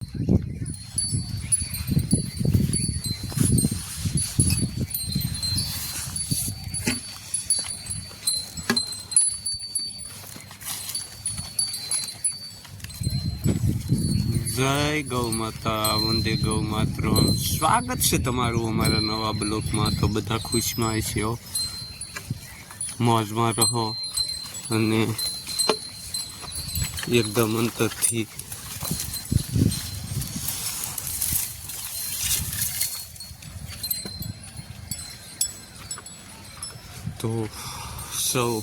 જય ગૌ માતા, વંદે ગૌ માતરમ। સ્વાગત છે તમારું અમારા નવા બ્લોકમાં। તો બધા ખુશમાં છે, મોજમાં રહો અને એકદમ અંતરથી તો સૌ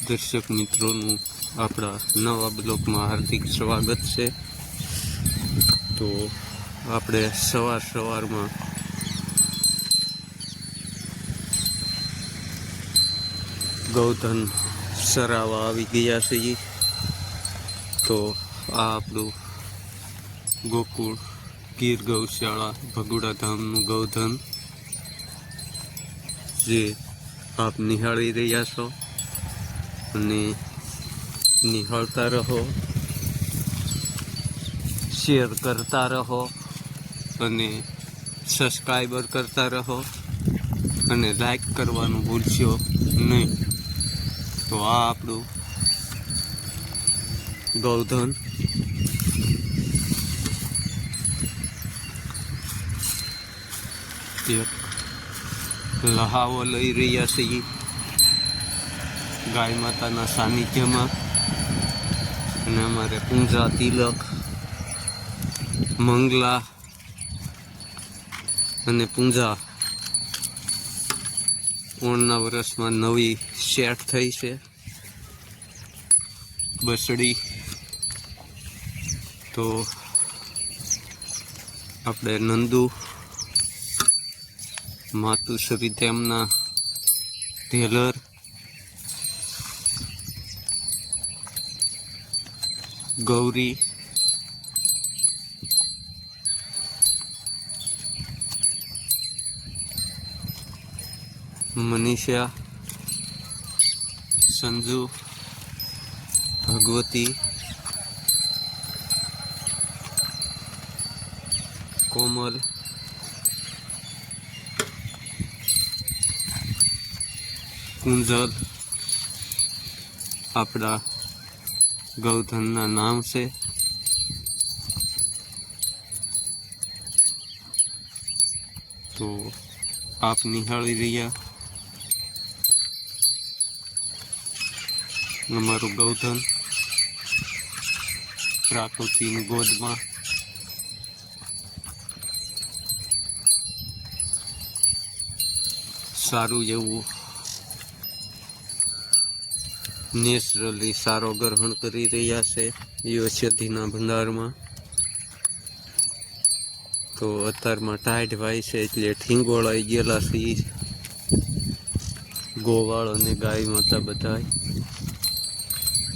દર્શક મિત્રોનું આપણા નવા બ્લોકમાં હાર્દિક સ્વાગત છે। તો આપણે સવારમાં ગૌધન સરાવા આવી ગયા છીએ। તો આ આપણું ગોકુળ ગીર ગૌશાળા ભગુડા ધામનું ગૌધન જે આપ નિહાળી રહ્યા છો અને નિહાળતા રહો, શેર કરતા રહો અને સબસ્ક્રાઈબર કરતા રહો અને લાઈક કરવાનું ભૂલશો નહીં। તો આ આપણું ગૌધન એક લહાવો લઈ રહ્યા છીએ ગાય માતાના સાનિધ્યમાં। અને અમારે પૂંજા, તિલક, મંગલા અને પૂંજા ઓણના વર્ષમાં નવી સેટ થઈ છે બસડી। તો આપણે નંદુ માતુશ્રી તેમના ટેલર ગૌરી મનીષા, સંજુ, ભગવતી, કોમલ, કુંજલ આપણા ગૌધનના નામ છે। તો આપ નિહાળી રહ્યા અમારું ગૌધન પ્રાકૃતિની ગોદમાં। સારું એવું નેચરલી સારો ગ્રહણ કરી રહ્યા છે ઔષધિના ભંડારમાં। તો અત્યારમાં ટાઈટ વાય છે એટલે ઠીંગોળાઈ ગયેલા છે ગોવાળ અને ગાય માતા બધાય।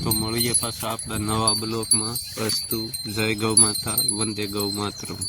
તો મળીએ પાછા આપણા નવા બ્લોકમાં। અસ્તુ, જય ગૌ માતા, વંદે ગૌ માતરમ।